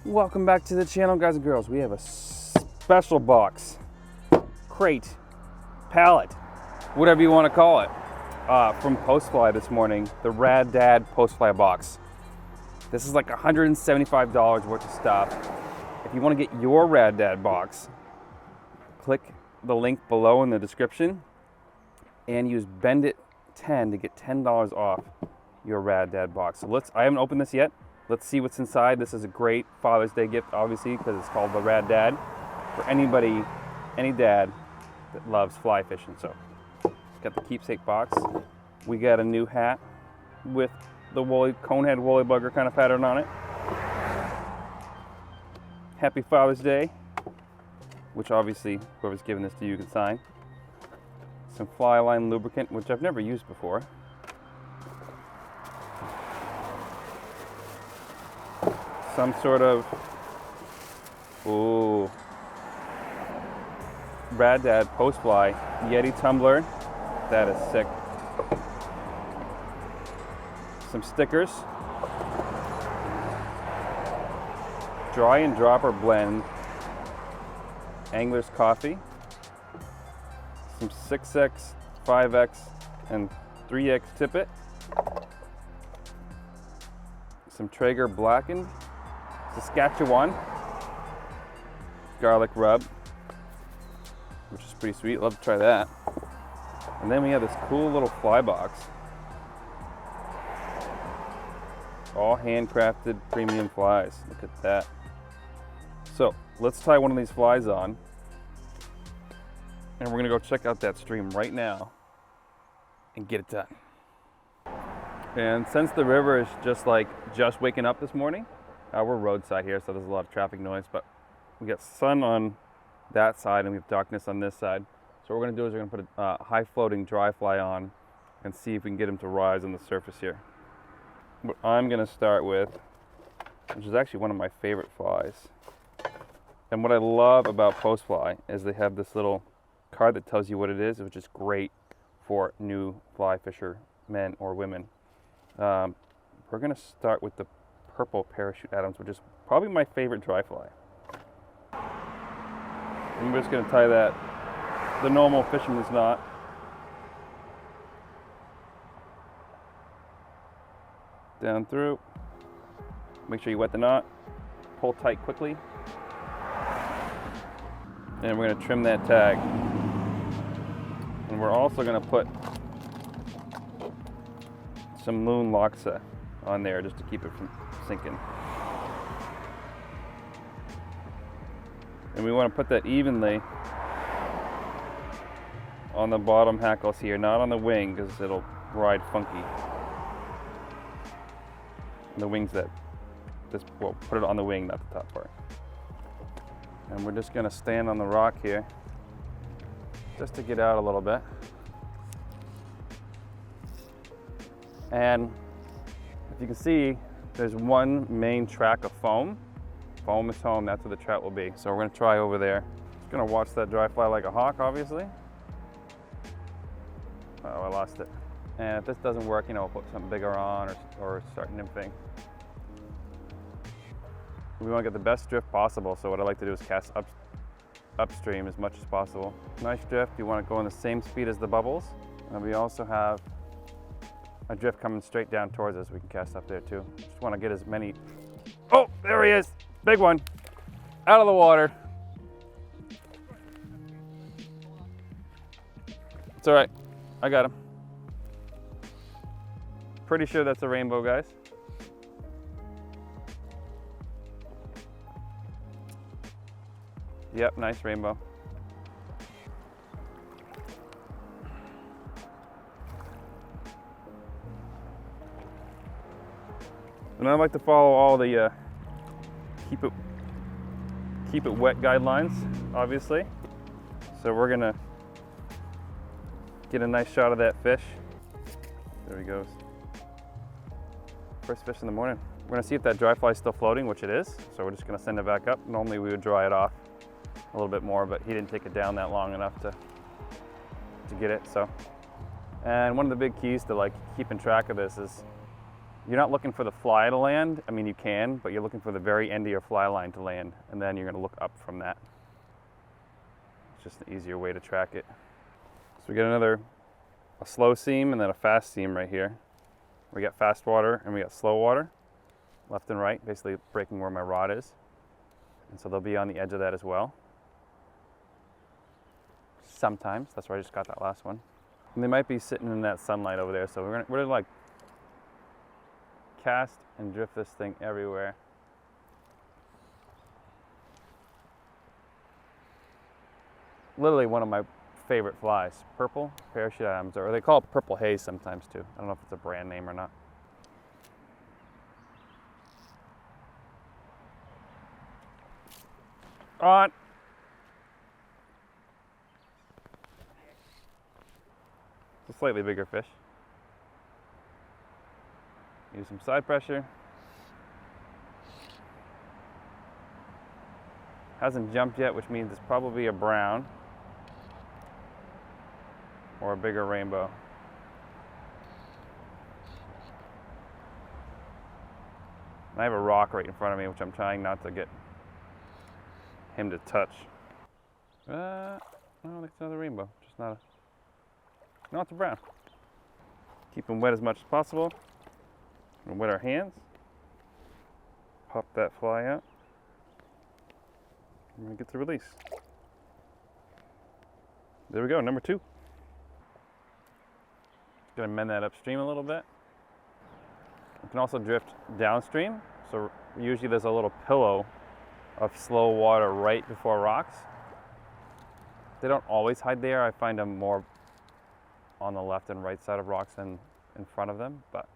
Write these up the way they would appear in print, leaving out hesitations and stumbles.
Welcome back to the channel, guys and girls. We have a special box, crate, pallet, whatever you want to call it, from Postfly this morning, the Rad Dad Postfly box. This is like $175 worth of stuff. If you want to get your Rad Dad box, click the link below in the description and use BENDIT10 to get $10 off your Rad Dad box. So I haven't opened this yet. Let's see what's inside. This is a great Father's Day gift, obviously, because it's called the Rad Dad, for anybody, any dad that loves fly fishing. So, got the keepsake box. We got a new hat with the conehead woolly bugger kind of pattern on it. Happy Father's Day, which obviously whoever's giving this to you can sign. Some fly line lubricant, which I've never used before. Some sort of, Rad Dad Postfly Yeti tumbler. That is sick. Some stickers. Dry and dropper blend. Angler's coffee. Some 6X, 5X, and 3X tippet. Some Traeger blackened Saskatchewan garlic rub, which is pretty sweet. Love to try that. And then we have this cool little fly box. All handcrafted premium flies. Look at that. So let's tie one of these flies on, and we're gonna go check out that stream right now and get it done. And since the river is just waking up this morning, we're roadside here, so there's a lot of traffic noise, but we got sun on that side and we have darkness on this side. So what we're gonna do is we're gonna put a high floating dry fly on and see if we can get him to rise on the surface here. What I'm gonna start with, which is actually one of my favorite flies. And what I love about Postfly is they have this little card that tells you what it is, which is great for new fly fisher men or women. We're gonna start with the purple parachute Adams, which is probably my favorite dry fly. I'm just gonna tie that the normal fisherman's knot. Down through. Make sure you wet the knot. Pull tight quickly. And we're gonna trim that tag. And we're also gonna put some Loon Loxa on there just to keep it from sinking. And we want to put that evenly on the bottom hackles here, not on the wing, because it'll ride funky. The wings we'll put it on the wing, not the top part. And we're just gonna stand on the rock here just to get out a little bit. And if you can see, there's one main track of foam. Foam is home, that's where the trout will be. So we're gonna try over there. Just gonna watch that dry fly like a hawk, obviously. Oh, I lost it. And if this doesn't work, we'll put something bigger on or start nymphing. We wanna get the best drift possible, so what I like to do is cast upstream as much as possible. Nice drift, you wanna go in the same speed as the bubbles. And we also have a drift coming straight down towards us. We can cast up there too. Just want to get as many. Oh, there he is. Big one. Out of the water. It's all right. I got him. Pretty sure that's a rainbow, guys. Yep, nice rainbow. And I like to follow all the keep it wet guidelines, obviously. So we're gonna get a nice shot of that fish. There he goes. First fish in the morning. We're gonna see if that dry fly is still floating, which it is. So we're just gonna send it back up. Normally we would dry it off a little bit more, but he didn't take it down that long enough to get it. So, and one of the big keys to keeping track of this is You're not looking for the fly to land. I mean, you can, but you're looking for the very end of your fly line to land, and then you're gonna look up from that. It's just an easier way to track it. So we get a slow seam and then a fast seam right here. We got fast water and we got slow water, left and right, basically breaking where my rod is. And so they'll be on the edge of that as well. Sometimes, that's where I just got that last one. And they might be sitting in that sunlight over there, so we're gonna like cast and drift this thing everywhere. Literally one of my favorite flies. Purple parachute Adams, or they call it purple haze sometimes too. I don't know if it's a brand name or not. On. It's a slightly bigger fish. Use some side pressure. Hasn't jumped yet, which means it's probably a brown or a bigger rainbow. And I have a rock right in front of me, which I'm trying not to get him to touch. I don't think it's another rainbow, just not a, no, it's a brown. Keep them wet as much as possible. And wet our hands. Pop that fly out. I'm gonna get the release. There we go, number 2. Gonna mend that upstream a little bit. You can also drift downstream. So usually there's a little pillow of slow water right before rocks. They don't always hide there. I find them more on the left and right side of rocks than in front of them, but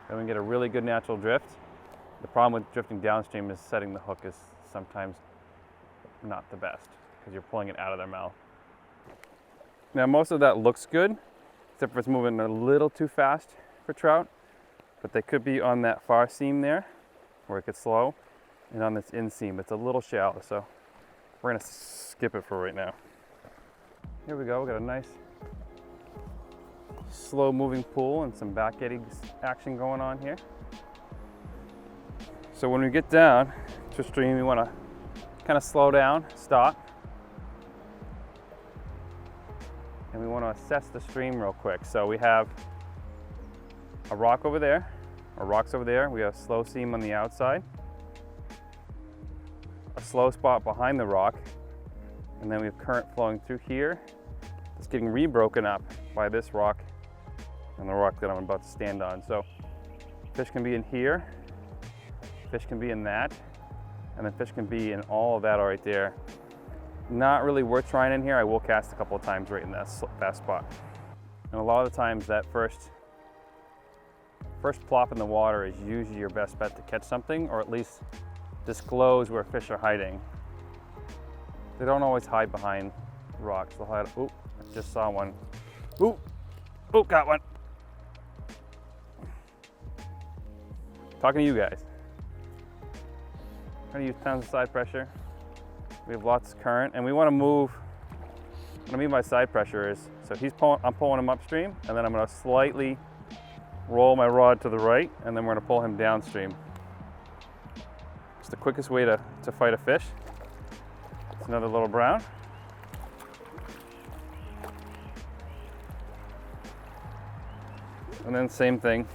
then we get a really good natural drift. The problem with drifting downstream is setting the hook is sometimes not the best because you're pulling it out of their mouth. Now most of that looks good, except for it's moving a little too fast for trout, but they could be on that far seam there where it gets slow, and on this inseam it's a little shallow, so we're gonna skip it for right now. Here we go, we got a nice slow moving pool and some back eddy action going on here. So when we get down to a stream, you want to kind of slow down, stop, and we want to assess the stream real quick. So we have a rock over there, or rocks over there. We have a slow seam on the outside, a slow spot behind the rock, and then we have current flowing through here. It's getting re-broken up by this rock and the rock that I'm about to stand on. So fish can be in here, fish can be in that, and then fish can be in all of that right there. Not really worth trying in here. I will cast a couple of times right in that fast spot. And a lot of the times that first plop in the water is usually your best bet to catch something, or at least disclose where fish are hiding. They don't always hide behind rocks. They'll hide, ooh, I just saw one. Ooh, ooh, got one. Talking to you guys. I'm gonna use tons of side pressure. We have lots of current, and we want to move. What I mean by side pressure is, so I'm pulling him upstream, and then I'm gonna slightly roll my rod to the right, and then we're gonna pull him downstream. It's the quickest way to fight a fish. It's another little brown. And then same thing.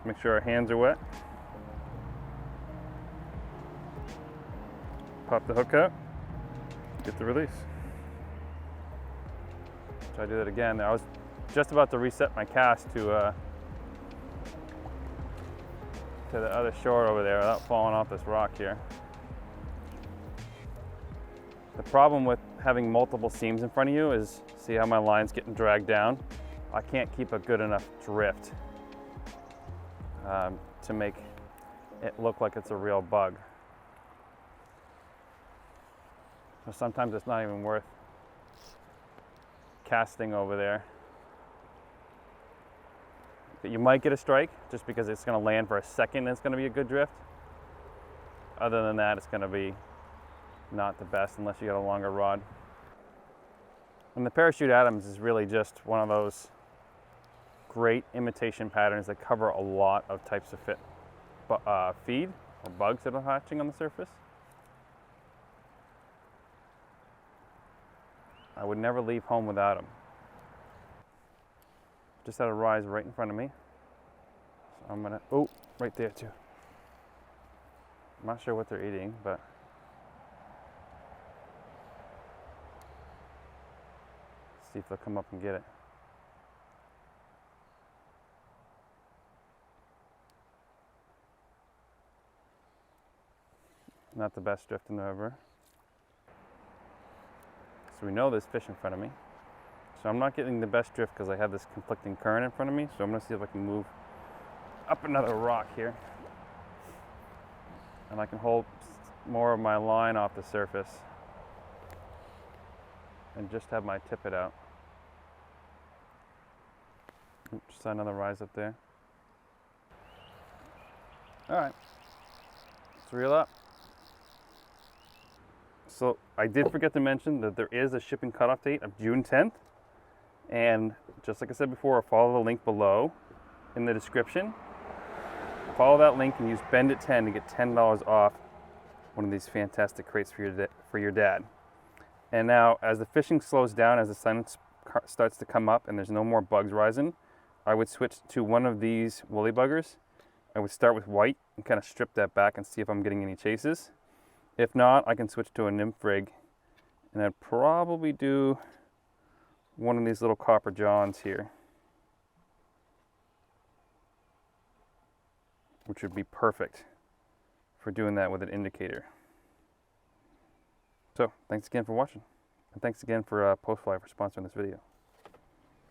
Make sure our hands are wet. Pop the hook out, get the release. Try to do that again. I was just about to reset my cast to the other shore over there without falling off this rock here. The problem with having multiple seams in front of you is, see how my line's getting dragged down? I can't keep a good enough drift to make it look like it's a real bug. So sometimes it's not even worth casting over there. But you might get a strike just because it's going to land for a second and it's going to be a good drift. Other than that, it's going to be not the best unless you got a longer rod. And the Parachute Adams is really just one of those great imitation patterns that cover a lot of types of feed or bugs that are hatching on the surface. I would never leave home without them. Just had a rise right in front of me. So I'm gonna, oh, right there too. I'm not sure what they're eating, but see if they'll come up and get it. Not the best drift in the river. So we know there's fish in front of me. So I'm not getting the best drift because I have this conflicting current in front of me. So I'm gonna see if I can move up another rock here. And I can hold more of my line off the surface and just have my tippet out. Oops, just another rise up there. All right, let's reel up. So I did forget to mention that there is a shipping cutoff date of June 10th. And just like I said before, follow the link below in the description. Follow that link and use Bend It 10 to get $10 off one of these fantastic crates for your dad. And now, as the fishing slows down, as the sun starts to come up and there's no more bugs rising, I would switch to one of these woolly buggers. I would start with white and kind of strip that back and see if I'm getting any chases. If not, I can switch to a nymph rig, and I'd probably do one of these little copper johns here, which would be perfect for doing that with an indicator. So thanks again for watching, and thanks again for Postfly for sponsoring this video.